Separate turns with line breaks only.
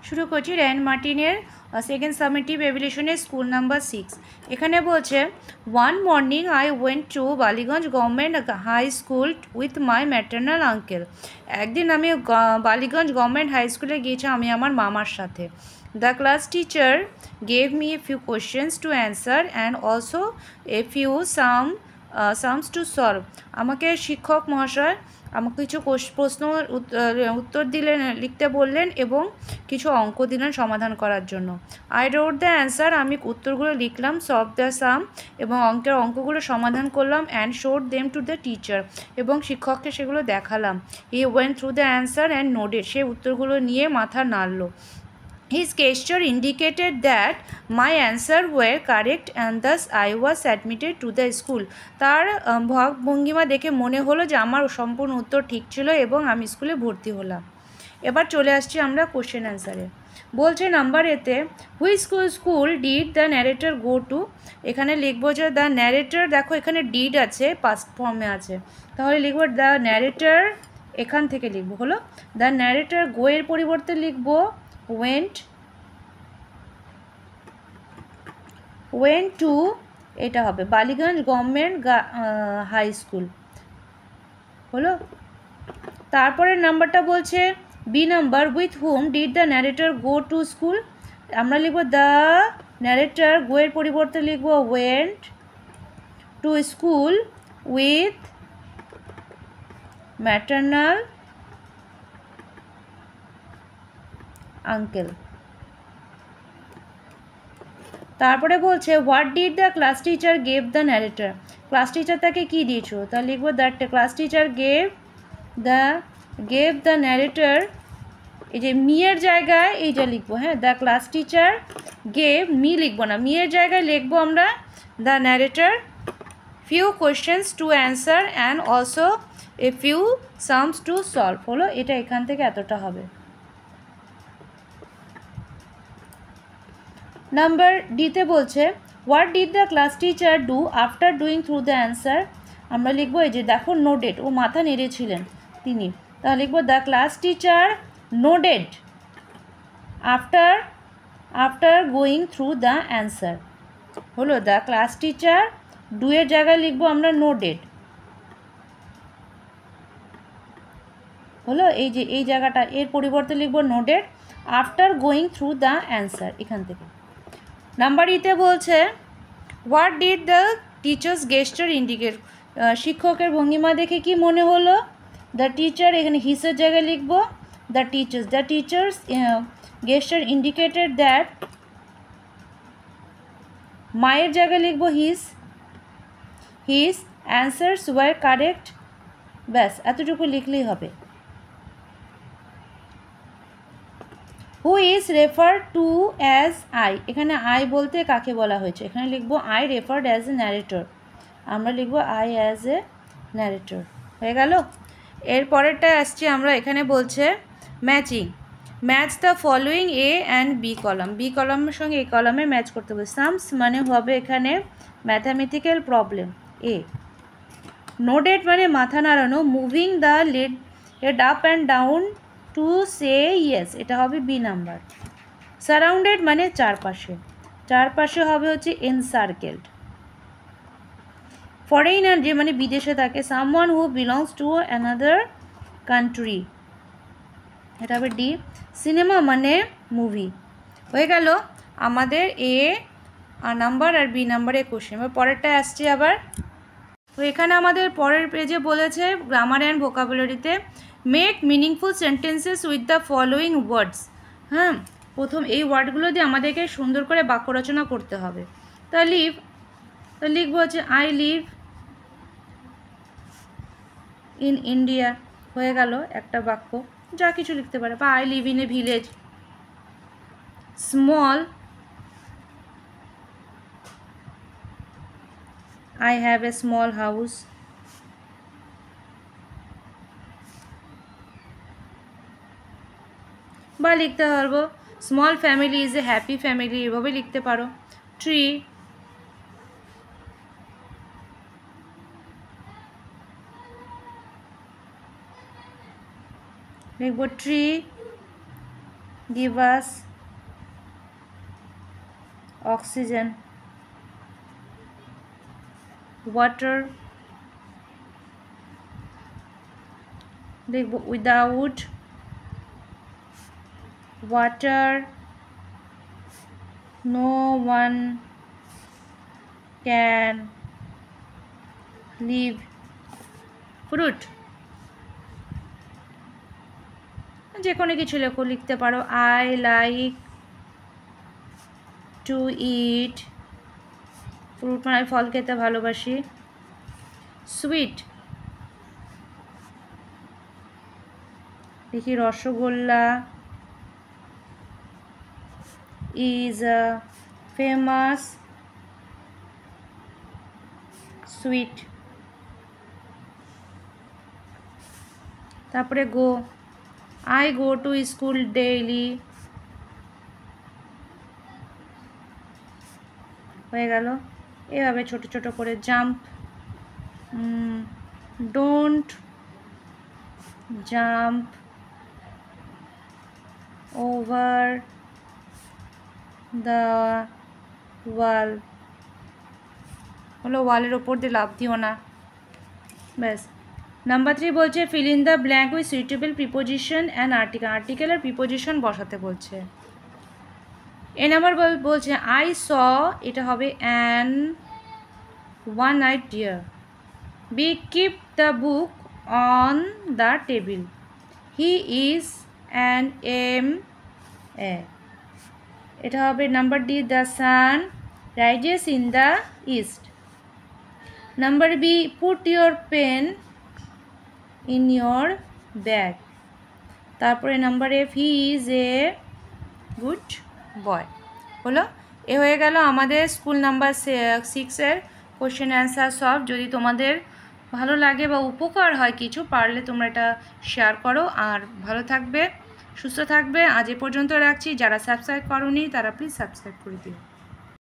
শুরু করছি র্যান মার্টিনের সেকেন্ড সামেটিভ এভলিউশনের স্কুল নাম্বার 6। এখানে বলছে one morning I went to Ballygunge government high school with my maternal uncle. একদিন আমি বালিগঞ্জ গভর্নমেন্ট হাই স্কুলে গিয়েছি আমি আমার মামার সাথে। The class teacher gave me a few questions to answer and also a few sums to solve. আমাকে শিক্ষক মহাশয় আমাকে কিছু প্রশ্ন উত্তর দিলেন, লিখতে বললেন এবং কিছু অঙ্ক দিলেন সমাধান করার জন্য। আই রোড দ্য অ্যান্সার, আমি উত্তরগুলো লিখলাম, সলভ দ্য সাম এবং অঙ্কগুলো সমাধান করলাম, and showed them to the teacher এবং শিক্ষককে সেগুলো দেখালাম। He went through the answer and nodded, সে উত্তরগুলো নিয়ে মাথা নাড়ল। His gesture indicated that my answer were correct and thus I was admitted to the school. তার ভঙ্গিমা দেখে মনে হলো যে আমার সম্পূর্ণ উত্তর ঠিক ছিল এবং আমি স্কুলে ভর্তি হলাম। এবার চলে আসছি আমরা কোশ্চেন অ্যান্সারে। বলছে নাম্বার এতে which school did the narrator go two. এখানে লিখবো যে দ্য ন্যারেটর, দেখো এখানে ডিড আছে, পাস্ট ফর্মে আছে, তাহলে লিখবো দ্য ন্যারেটর, এখান থেকে লিখবো হলো দ্য ন্যারেটর গো এর পরিবর্তে লিখবো went to, এটা হবে বালিগঞ্জ গভর্নমেন্ট হাই স্কুল হলো। তারপরের নাম্বারটা বলছে B number with whom did the narrator go to school. আমরা লিখবো দ্য ন্যারেটর গো এর পরিবর্তে লিখবো went to school with maternal uncle. তারপরে বলছে what did the class teacher gave the narrator. Class teacher তাকে কী দিয়েছো, তাহলে লিখবো that class teacher gave the narrator, এই যে মিয়ের জায়গায় এইটা লিখবো, হ্যাঁ the class teacher gave, me লিখবো না, মিয়ের জায়গায় লিখবো আমরা the narrator few questions to answer and also a few sums to solve. হলো এটা এখান থেকে এতটা হবে। নাম্বার ডিতে বলছে what did the class teacher do after doing through the answer. আমরা লিখবো এই যে দেখো নোডেড, ও মাথা নেড়েছিলেন তিনি, তাহলে লিখবো the class teacher nodded after going through the answer. হলো দ্য ক্লাস টিচার, ডুয়ের জায়গায় লিখবো আমরা নোডেড। হলো এই যে এই জায়গাটা, এর পরিবর্তে লিখবো nodded after going through the answer এখান থেকে। নাম্বার ইতে বলছে what did the teacher's gesture indicate. শিক্ষকের ভঙ্গিমা দেখে কি মনে হলো, দ্য টিচার, এখানে হিসের জায়গায় লিখবো দ্য টিচার্স গেস্টার ইন্ডিকেটেড দ্যাট, মায়ের জায়গায় লিখবো হিজ অ্যান্সার্স ওয়ার কারেক্ট। ব্যাস এতটুকু লিখলেই হবে। Who is refer to as I, এখানে আই বলতে কাকে বলা হয়েছে, এখানে লিখবো I referred as a narrator, আমরা লিখবো আই অ্যাজ এ ন্যারেটর। হয়ে গেল। এর পরেরটায় আসছি আমরা, এখানে বলছে match the following A and B column. B কলামের সঙ্গে এই কলামে ম্যাচ করতে হবে। সামস মানে হবে এখানে ম্যাথামেটিক্যাল প্রবলেম। এ নোডেড মানে মাথা নাড়ানো, moving the head up and down to say yes, এটা হবে বি নাম্বার। সারাউন্ডেড মানে চারপাশে হবে হচ্ছে এনসার্কেলড। ফরেইনার যে মানে বিদেশে থাকে, someone who belongs to another country, এটা হবে ডি। সিনেমা মানে মুভি। হয়ে গেল আমাদের এ নাম্বার আর বি নাম্বারের কোশ্চেন। এবার পরেরটায় আসছি আবার। তো এখানে আমাদের পরের পেজে বলেছে গ্রামার অ্যান্ড ভোকাবুলারিতে make meaningful sentences with the following words. হ্যাঁ, প্রথম এই ওয়ার্ডগুলো দিয়ে আমাদেরকে সুন্দর করে বাক্য রচনা করতে হবে। তা লিখবো হচ্ছে আই লিভ ইন ইন্ডিয়া, হয়ে গেল একটা বাক্য, যা কিছু লিখতে পারে। বা I live in a village small, I have a small house. বা লিখতে পারবো small family is a happy family, এভাবে লিখতে পারো। ট্রি, লিখবো tree give us oxygen. Water, without water no one can live. Fruit, যে কোনো কিছু লেখো, লিখতে পারো I like to eat fruit মানে ফল খেতে ভালোবাসি। সুইট, দেখি rasgulla is a famous sweet। তারপরে গো, I go to school daily, হয়ে গেল। এভাবে ছোট ছোট করে jump, don't jump over the wall, হলো ওয়ালের ওপর দিয়ে লাফ দিও না, ব্যাস। নাম্বার 3 বলছে fill in the blank with suitable preposition and article, article আর প্রিপোজিশন বসাতে বলছে। এ নাম্বার বলছে আই স, এটা হবে an one eyed deer. B keep the book on the table, he is an M A, এটা হবে number D the sun rises in the east. Number B put your pen in your bag. তারপরে number F he is a good boy. হলো, এ হয়ে গেল আমাদের school number 6-এর question answer solve. যদি তোমাদের ভালো লাগে বা উপকার হয় কিছু, পারলে তোমরা এটা শেয়ার করো। আর ভালো থাকবে, সুস্থ থাকবে। আজ এ পর্যন্ত রাখছি। যারা সাবস্ক্রাইব করোনি তারা প্লিজ সাবস্ক্রাইব করে দিও।